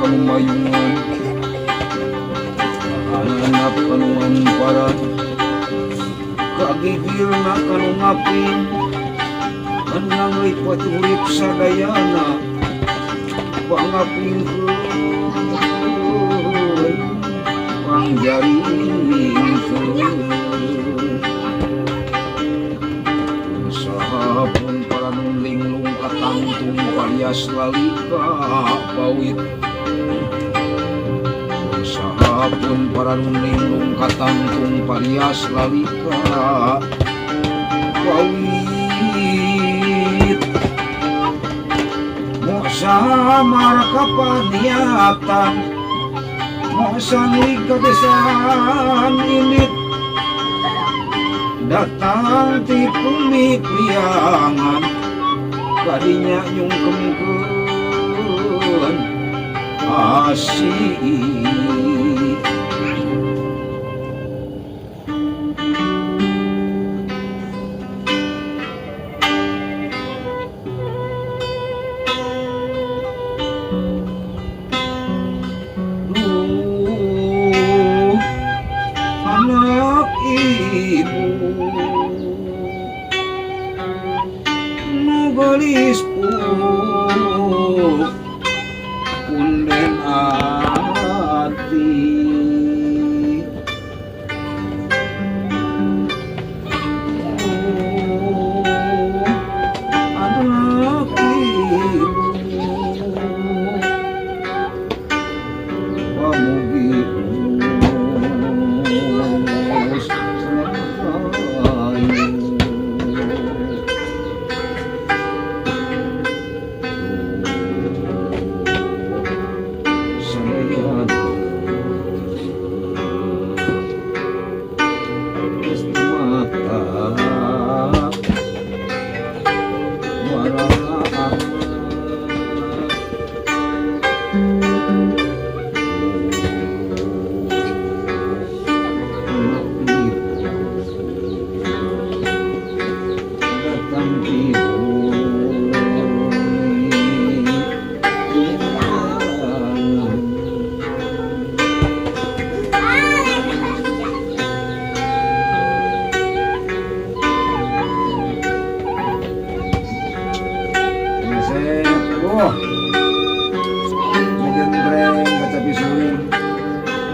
panumayungan hanap kanuan paran kagigil na kanungapin kanang lipat urip sadayana pangapin pangjaring sahapun para nunlinglung katangtung palias lalika pawit sahapun para nunlinglung katangtung palias lalika pawit mosa markapaniatan mosa nikadesan init datang ti pemipriangan kadinya nyung kemkeun asih anak ibu nugelis punden ati anak ibu pamugi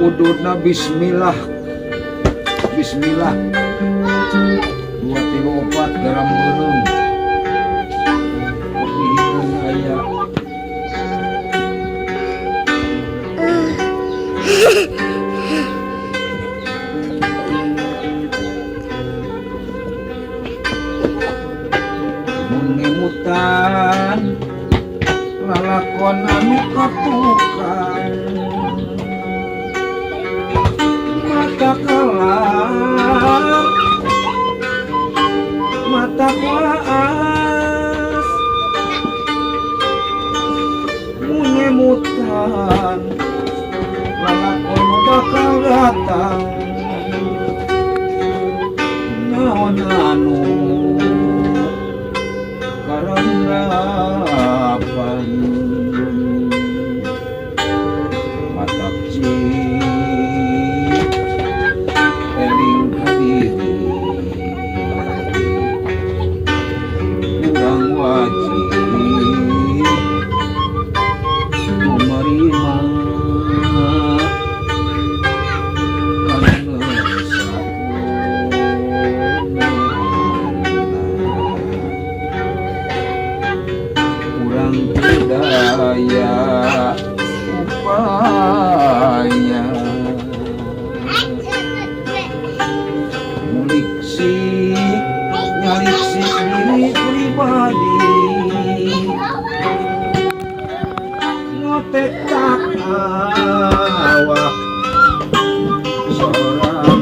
ududna bismillah bismillah 2-3-4 garam gunung kopihin aya mengemutan lalakon anu katukan mata kelak mata kuas menyemutan lalakon bakal datang naon anu karendapan matak eling kadiri kurang wajib menerima karena kurang berdaya upaya nyaliksi diri pribadi ngotek tak awak sorangan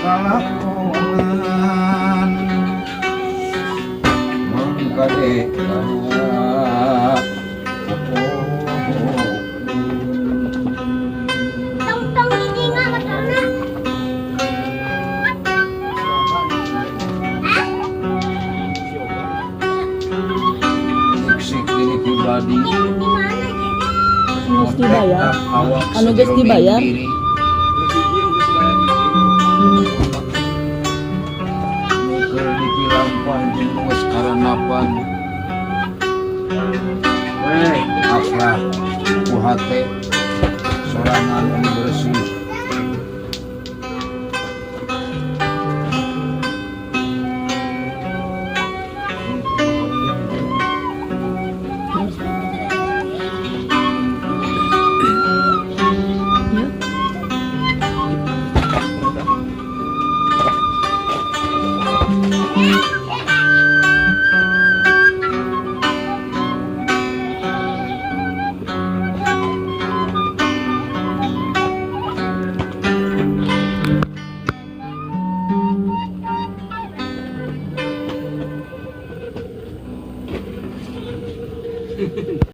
kalakonan mengkadeka pribadi. Guys dibayar. Awak Anu geus sejerobing dibayar? diri. Nuker dipirampan jeung geus karanapan. Weh, akrab ku hate sorangan anu bersih.